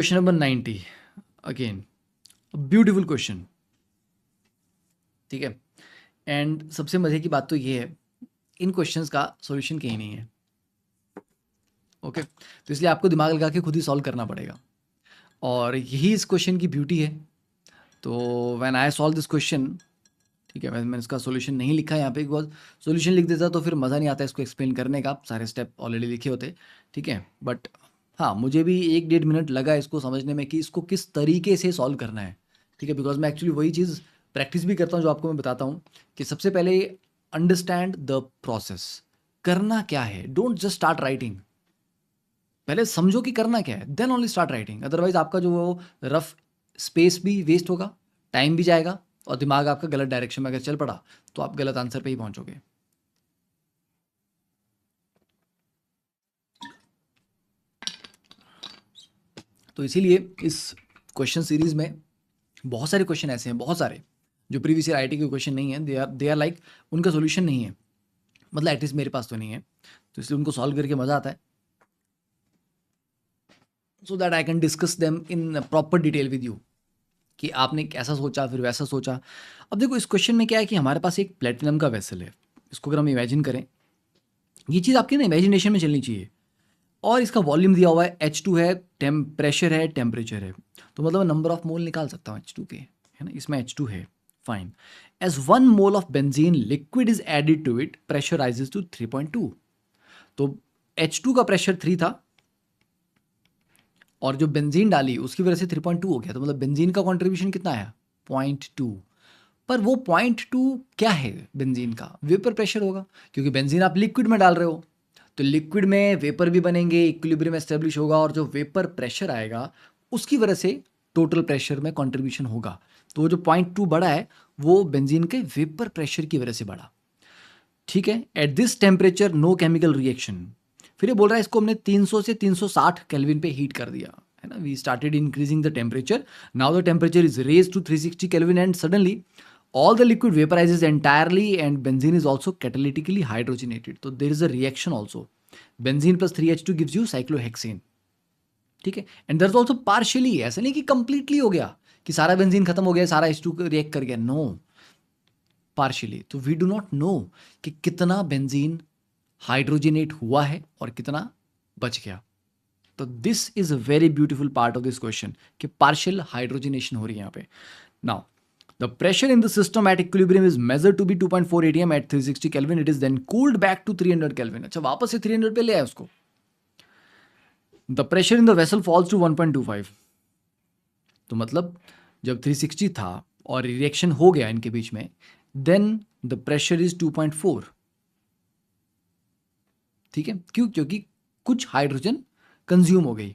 Question number 90 again beautiful question. ठीक है। And सबसे मजे की बात तो ये है, इन क्वेश्चंस का सॉल्यूशन कहीं नहीं है। ओके, तो इसलिए आपको दिमाग लगा के खुद ही सॉल्व करना पड़ेगा, और यही इस क्वेश्चन की ब्यूटी है। तो when I solve this question, ठीक है, मैंने इसका सॉल्यूशन नहीं लिखा यहाँ पे, बिकॉज सॉल्यूशन लिख देता तो फिर मज़ा नहीं आता इसको एक्सप्लेन करने का, सारे स्टेप ऑलरेडी लिखे होते। ठीक है, बट हाँ, मुझे भी 1-1.5 मिनट लगा इसको समझने में कि इसको किस तरीके से सॉल्व करना है। ठीक है, बिकॉज मैं एक्चुअली वही चीज़ प्रैक्टिस भी करता हूँ जो आपको मैं बताता हूँ, कि सबसे पहले अंडरस्टैंड द प्रोसेस, करना क्या है। डोंट जस्ट स्टार्ट राइटिंग, पहले समझो कि करना क्या है, then only start writing. Otherwise आपका जो वो रफ स्पेस भी वेस्ट होगा, टाइम भी जाएगा, और दिमाग आपका गलत डायरेक्शन में अगर चल पड़ा तो आप गलत आंसर पे ही पहुंचोगे। तो इसीलिए इस क्वेश्चन सीरीज में बहुत सारे क्वेश्चन ऐसे हैं, बहुत सारे जो प्रीवियस ईयर आईटी के क्वेश्चन नहीं है, दे आर लाइक, उनका सोल्यूशन नहीं है, मतलब एटलीस्ट मेरे पास तो नहीं है, तो इसलिए उनको सॉल्व करके मज़ा आता है, so that I can discuss them in proper detail with you, कि आपने कैसा सोचा फिर वैसा सोचा। अब देखो, इस क्वेश्चन में क्या है कि हमारे पास एक प्लेटिनम का वेसल है, इसको अगर हम इमेजिन करें, ये चीज़ आपकी ना इमेजिनेशन में चलनी चाहिए, और इसका वॉल्यूम दिया हुआ है, H2 है, प्रेशर है, टेम्परेचर है, तो मतलब नंबर ऑफ मोल निकाल सकता हूँ H2 के, है ना, इसमें H2 है, fine. As 1 mole of benzene liquid is added to it, pressure rises to 3.2। तो H2 का प्रेशर 3 था, और जो बेंजीन डाली उसकी वजह से 3.2 हो गया, तो मतलब बेंजीन का कॉन्ट्रीब्यूशन कितना आया, 0.2। पर वो 0.2 क्या है, बेंजीन का वेपर प्रेशर होगा, क्योंकि बेंजीन आप लिक्विड में डाल रहे हो, तो लिक्विड में वेपर भी बनेंगे, इक्विलिब्रियम एस्टेब्लिश होगा, और जो वेपर प्रेशर आएगा उसकी वजह से टोटल प्रेशर में कंट्रीब्यूशन होगा। तो वो जो 0.2 बढ़ा है, वो बेंजीन के वेपर प्रेशर की वजह से बढ़ा। ठीक है, at this temperature no chemical reaction. फिर ये बोल रहा है इसको हमने 300 से 360 केल्विन पे हीट कर दिया, है ना, we started increasing the temperature, now the temperature is raise to 360 kelvin, and suddenly all the liquid vaporizes entirely and benzene is also catalytically hydrogenated, so there is a reaction also, benzene plus 3H2 gives you cyclohexane। ठीक है, and there's also partially, ऐसा नहीं कि completely हो गया, कि सारा benzene खत्म हो गया, सारा H2 रिएक्ट कर गया, नो, पार्शियली। तो वी डू नॉट नो कि कितना बेंजीन हाइड्रोजनेट हुआ है और कितना बच गया। तो this is a very beautiful part of this question, कि पार्शियल हाइड्रोजनेशन हो रही है यहाँ पे। Now the pressure in the system at equilibrium is measured to be 2.4 atm at 360 Kelvin. It is then cooled back to 300 Kelvin. अच्छा, वापस से 300 पे ले आए उसको। The pressure in the vessel falls to 1.25. तो मतलब जब 360 था और रिएक्शन हो गया इनके बीच में, देन द प्रेशर इज 2.4। ठीक है, क्यों, क्योंकि कुछ हाइड्रोजन कंज्यूम हो गई,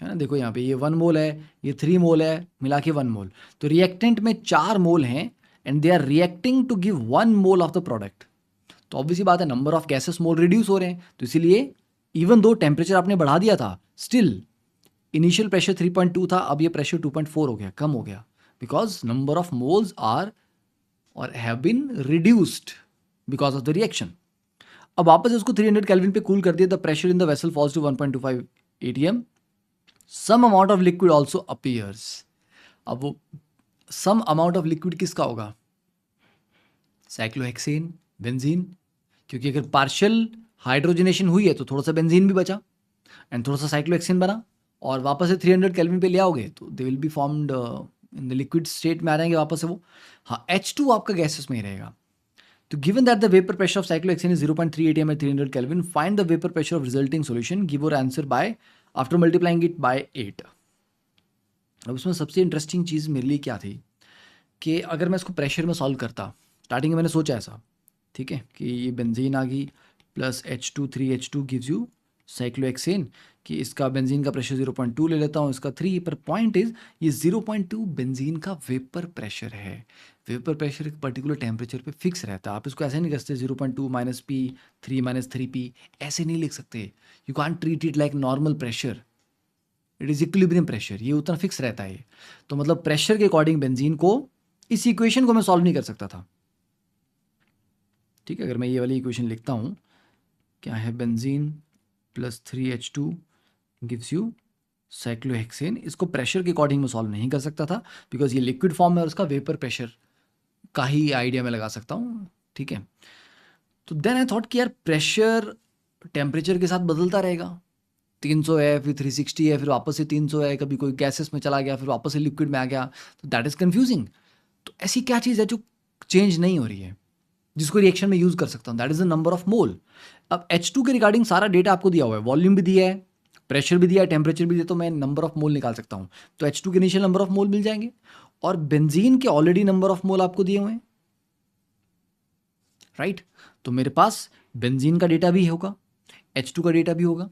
है ना। देखो यहाँ पे ये 1 मोल है, ये 3 मोल है, मिला के 1 मोल, तो रिएक्टेंट में 4 मोल हैं, and they are reacting to give 1 mole of the product. तो ऑब्वियसली बात है, number of gases mole reduce हो रहे हैं, तो इसीलिए इवन दो टेम्परेचर आपने बढ़ा दिया था, स्टिल इनिशियल प्रेशर 3.2 था, अब ये प्रेशर 2.4 हो गया, कम हो गया, because number of moles are और have been reduced because of the reaction. अब वापस उसको 300 केल्विन पे कूल कर दिया, the pressure in the vessel falls to 1.25 atm, some amount of liquid also appears. अब वो सम अमाउंट ऑफ लिक्विड किसका होगा, साइक्लोहेक्सेन, बेंजीन, क्योंकि अगर पार्शियल हाइड्रोजनेशन हुई है तो थोड़ा सा बेंजीन भी बचा, एंड थोड़ा सा साइक्लोहेक्सेन बना, और वापस से 300 केल्विन पे ले आओगे तो they will be formed in the liquid state में आ जाएंगे वापस से वो। हाँ, H2 आपका गैसेस में ही रहेगा। तो given that the vapor pressure of cyclohexane is 0.3 atm at 300 Kelvin, find the vapor pressure of resulting solution. Give your answer by after multiplying it by 8। अब उसमें सबसे इंटरेस्टिंग चीज़ मेरे लिए क्या थी, कि अगर मैं इसको प्रेशर में सॉल्व करता, स्टार्टिंग में मैंने सोचा ऐसा, ठीक है, कि ये बेंजीन आ गई plus H2 3H2 gives you cyclohexane, कि इसका बेंजीन का प्रेशर 0.2 ले लेता हूँ, इसका 3, पर पॉइंट इज ये 0.2 बेंजीन का वेपर प्रेशर है। वेपर प्रेशर एक पर्टिकुलर टेम्परेचर पे फिक्स रहता है, आप इसको ऐसे नहीं कर सकते 0.2 माइनस पी 3 माइनस 3 पी, ऐसे नहीं लिख सकते। You can't treat it like normal pressure, it is equilibrium pressure, ये उतना फिक्स रहता है। तो मतलब प्रेशर के अकॉर्डिंग बेंजीन को, इस इक्वेशन को मैं सॉल्व नहीं कर सकता था। ठीक है, अगर मैं ये वाली इक्वेशन लिखता हूँ, क्या है, benzene plus 3H2 gives you cyclohexane, इसको प्रेशर के अकॉर्डिंग में सॉल्व नहीं कर सकता था बिकॉज ये लिक्विड फॉर्म में और उसका वेपर प्रेशर का ही आइडिया में लगा सकता हूँ, ठीक है। तो देन आई थॉट कि यार प्रेशर टेम्परेचर के साथ बदलता रहेगा, 300 है फिर 360 है फिर वापस से 300 है, कभी कोई गैसेस में चला गया फिर वापस से लिक्विड में आ गया, तो दैट इज़ कन्फ्यूजिंग। तो ऐसी क्या चीज़ है जो चेंज नहीं हो रही है जिसको रिएक्शन में यूज़ कर सकता हूँ, that is the number of mole. अब H2 के रिगार्डिंग सारा डेटा आपको दिया हुआ है, वॉल्यूम भी दिया है, प्रेशर भी दिया है, टेम्परेचर भी दिया, तो मैं नंबर ऑफ मोल निकाल सकता हूँ। तो H2 के इनिशियल नंबर ऑफ मोल मिल जाएंगे और बेंजीन के ऑलरेडी नंबर ऑफ मोल आपको दिए हुए हैं, राइट। तो मेरे पास बेंजीन का डेटा भी होगा, H2 का डेटा भी होगा,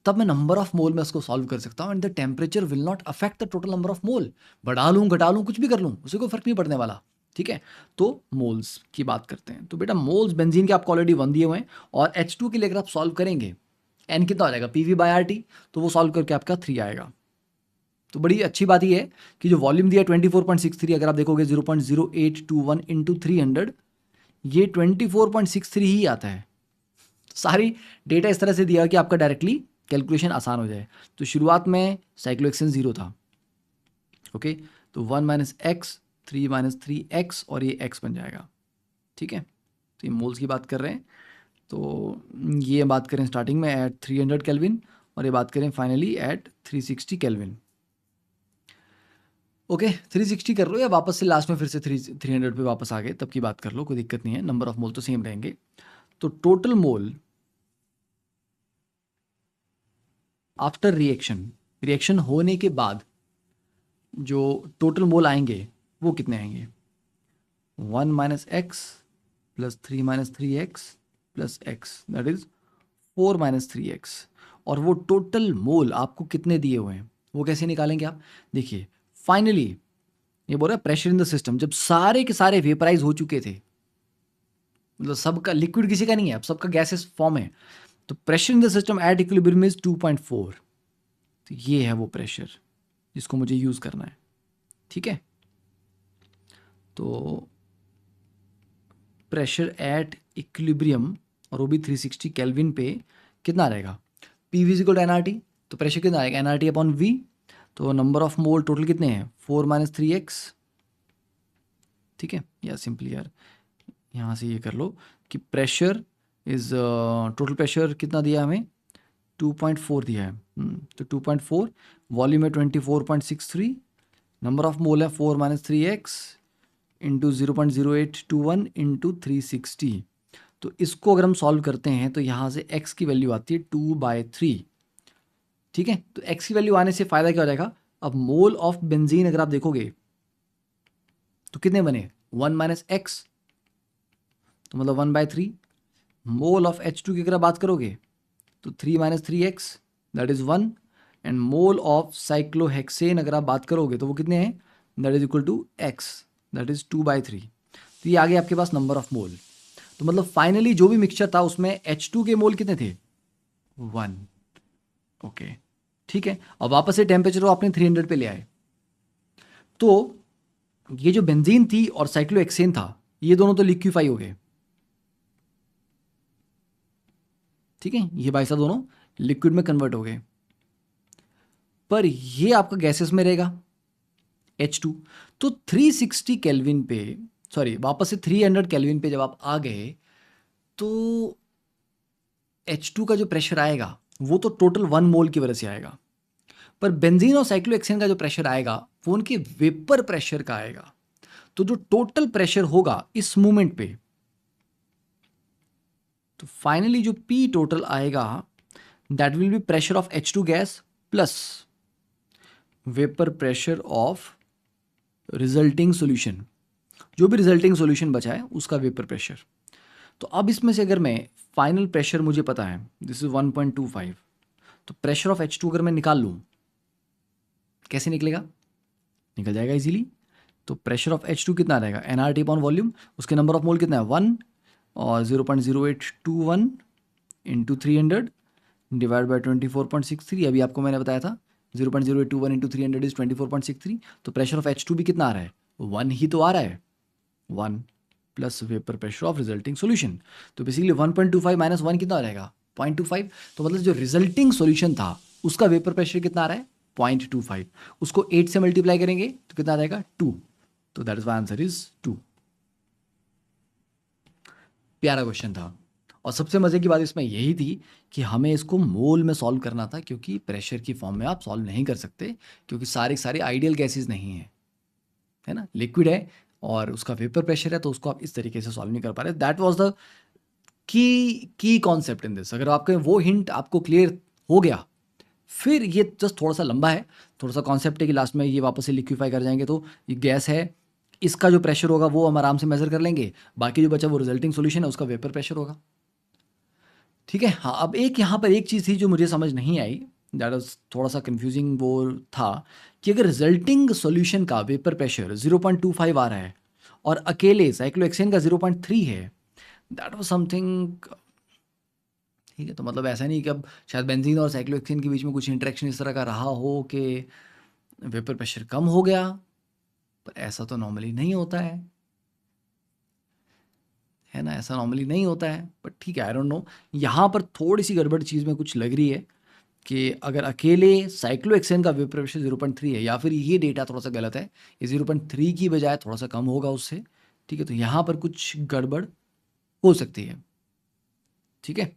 तब मैं नंबर ऑफ मोल में उसको सॉल्व कर सकता हूँ and the temperature will not affect the total number of mole. बढ़ा लूँ घटा लूँ कुछ भी कर लूँ उसे कोई फर्क नहीं पड़ने वाला, ठीक है। तो मोल्स की बात करते हैं, तो बेटा मोल्स बेंजीन के आपको ऑलरेडी 1 दिए हुए हैं और H2 के लिए अगर आप सॉल्व करेंगे एन कितना हो जाएगा PV/RT, तो वो सॉल्व करके आपका 3 आएगा। तो बड़ी अच्छी बात ये है कि जो वॉल्यूम दिया 24.63, अगर आप देखोगे 0.0821 इंटू 300, ये 24.63 ही आता है। सारी डेटा इस तरह से दिया कि आपका डायरेक्टली कैलकुलेशन आसान हो जाए। तो शुरुआत में साइक्लोहेक्सेन 0 था, ओके, तो 1 माइनस एक्स, 3 माइनस 3x और ये x बन जाएगा, ठीक है। तो ये मोल्स की बात कर रहे हैं, तो ये बात करें स्टार्टिंग में एट 300 केल्विन और ये बात करें फाइनली एट 360 केल्विन, ओके। 360 कर लो या वापस से लास्ट में फिर से 300 पे वापस आ गए तब की बात कर लो, कोई दिक्कत नहीं है, नंबर ऑफ मोल तो सेम रहेंगे। तो टोटल मोल आफ्टर रिएक्शन होने के बाद जो टोटल मोल आएंगे वो कितने आएंगे, 1 minus x plus 3 minus 3x plus x, that is 4 minus 3x। और वो टोटल मोल आपको कितने दिए हुए हैं वो कैसे निकालेंगे आप, देखिए फाइनली ये बोल रहा है प्रेशर इन द सिस्टम, जब सारे के सारे वेपराइज हो चुके थे, मतलब सबका लिक्विड किसी का नहीं है, अब सबका गैसेस फॉर्म है, तो pressure in the system at equilibrium is 2.4। तो ये है वो प्रेशर जिसको मुझे यूज़ करना है, ठीक है। तो प्रेशर एट इक्विलिब्रियम और वो भी 360 केल्विन पे कितना रहेगा, PV इक्वल टू NRT, तो प्रेशर कितना आएगा NRT अपॉन V। तो नंबर ऑफ मोल टोटल कितने हैं 4 माइनस 3x, ठीक है। या सिंपली यार यहाँ से ये कर लो कि प्रेशर इज टोटल प्रेशर कितना दिया हमें 2.4 दिया है, तो 2.4, वॉल्यूम है 24.63, नंबर ऑफ मोल है 4 माइनस 3x इंटू 0.0821 इंटू 360। तो इसको अगर हम सॉल्व करते हैं तो यहाँ से x की वैल्यू आती है 2/3, ठीक है। तो x की वैल्यू आने से फ़ायदा क्या हो जाएगा, अब मोल ऑफ बेंजीन अगर आप देखोगे तो कितने बने 1 माइनस एक्स, तो मतलब 1/3। मोल ऑफ H2 की अगर आप बात करोगे तो 3 minus 3x that is 1, and mole of cyclohexane अगर आप बात करोगे तो वो कितने हैं, that is equal to x, that is 2/3। तो ये आ गया आपके पास नंबर ऑफ मोल। तो मतलब फाइनली जो भी मिक्सचर था उसमें H2 के मोल कितने थे 1, ओके, ठीक है। अब वापस से टेम्परेचर को आपने 300 पे ले आए, तो ये जो बेंजीन थी और साइक्लोहेक्सेन था ये दोनों तो लिक्विफाई हो गए, ठीक है, ये भाई साहब दोनों लिक्विड में कन्वर्ट हो गए, पर ये आपका गैसेस में रहेगा H2। तो 360 केल्विन पे, सॉरी वापस से 300 केल्विन पे जब आप आ गए तो H2 का जो प्रेशर आएगा वो तो टोटल 1 मोल की वजह से आएगा, पर बेंजीन और साइक्लोहेक्सेन का जो प्रेशर आएगा वो उनके वेपर प्रेशर का आएगा। तो जो टोटल प्रेशर होगा इस मूवमेंट पे, तो फाइनली जो P टोटल आएगा that will be pressure of H2 gas plus vapour pressure of resulting solution, जो भी रिजल्टिंग सॉल्यूशन बचा है उसका वेपर प्रेशर। तो अब इसमें से अगर मैं फाइनल प्रेशर मुझे पता है दिस इज 1.25, तो प्रेशर ऑफ H2 अगर मैं निकाल लूँ कैसे निकलेगा, निकल जाएगा इजीली। तो प्रेशर ऑफ H2 कितना रहेगा NRT अपॉन वॉल्यूम, उसके नंबर ऑफ मोल कितना है 1 और 0.0821 इंटू 300 डिवाइड बाई 24.63, अभी आपको मैंने बताया था 0.0821 इंटू 300 इज 24.63। तो प्रेशर ऑफ H2 भी कितना आ रहा है 1 ही तो आ रहा है, 1 plus vapour pressure of resulting solution. तो बेसिकली 1.25 माइनस 1 कितना रहेगा 0.25। तो मतलब जो रिजल्टिंग सॉल्यूशन था उसका वेपर प्रेशर कितना आ रहा है 0.25, उसको 8 से मल्टीप्लाई करेंगे तो कितना आ जाएगा 2, तो that is why answer is 2। प्यारा क्वेश्चन था, और सबसे मज़े की बात इसमें यही थी कि हमें इसको मोल में सॉल्व करना था, क्योंकि प्रेशर की फॉर्म में आप सॉल्व नहीं कर सकते, क्योंकि सारे आइडियल गैसेस नहीं हैं, है ना, लिक्विड है और उसका वेपर प्रेशर है, तो उसको आप इस तरीके से सॉल्व नहीं कर पा रहे। That was the key concept in this. अगर आपके वो हिंट आपको क्लियर हो गया, फिर ये जस्ट थोड़ा सा लंबा है, थोड़ा सा कॉन्सेप्ट है कि लास्ट में ये वापस से लिक्विफाई कर जाएंगे, तो ये गैस है, इसका जो प्रेशर होगा वो हम आराम से मेजर कर लेंगे, बाकी जो बचा वो रिजल्टिंग सॉल्यूशन है उसका वेपर प्रेशर होगा। ठीक है। हाँ, अब एक यहाँ पर एक चीज़ थी जो मुझे समझ नहीं आई, दैट वाज थोड़ा सा कंफ्यूजिंग वो था, कि अगर रिजल्टिंग सॉल्यूशन का वेपर प्रेशर 0.25 आ रहा है और अकेले साइक्लोहेक्सेन का 0.3 है, दैट वाज समथिंग। ठीक है, तो मतलब ऐसा नहीं कि अब शायद बेंजीन और साइक्लोहेक्सेन के बीच में कुछ इंटरेक्शन इस तरह का रहा हो कि वेपर प्रेशर कम हो गया, पर ऐसा तो नॉर्मली नहीं होता है ना, ऐसा नॉर्मली नहीं होता है। बट ठीक है, आई डोंट नो, यहाँ पर थोड़ी सी गड़बड़ चीज़ में कुछ लग रही है कि अगर अकेले साइक्लोहेक्सेन का वेपर प्रेशर 0.3 है, या फिर ये डेटा थोड़ा सा गलत है, ये 0.3 की बजाय थोड़ा सा कम होगा उससे। ठीक है, तो यहाँ पर कुछ गड़बड़ हो सकती है। ठीक है,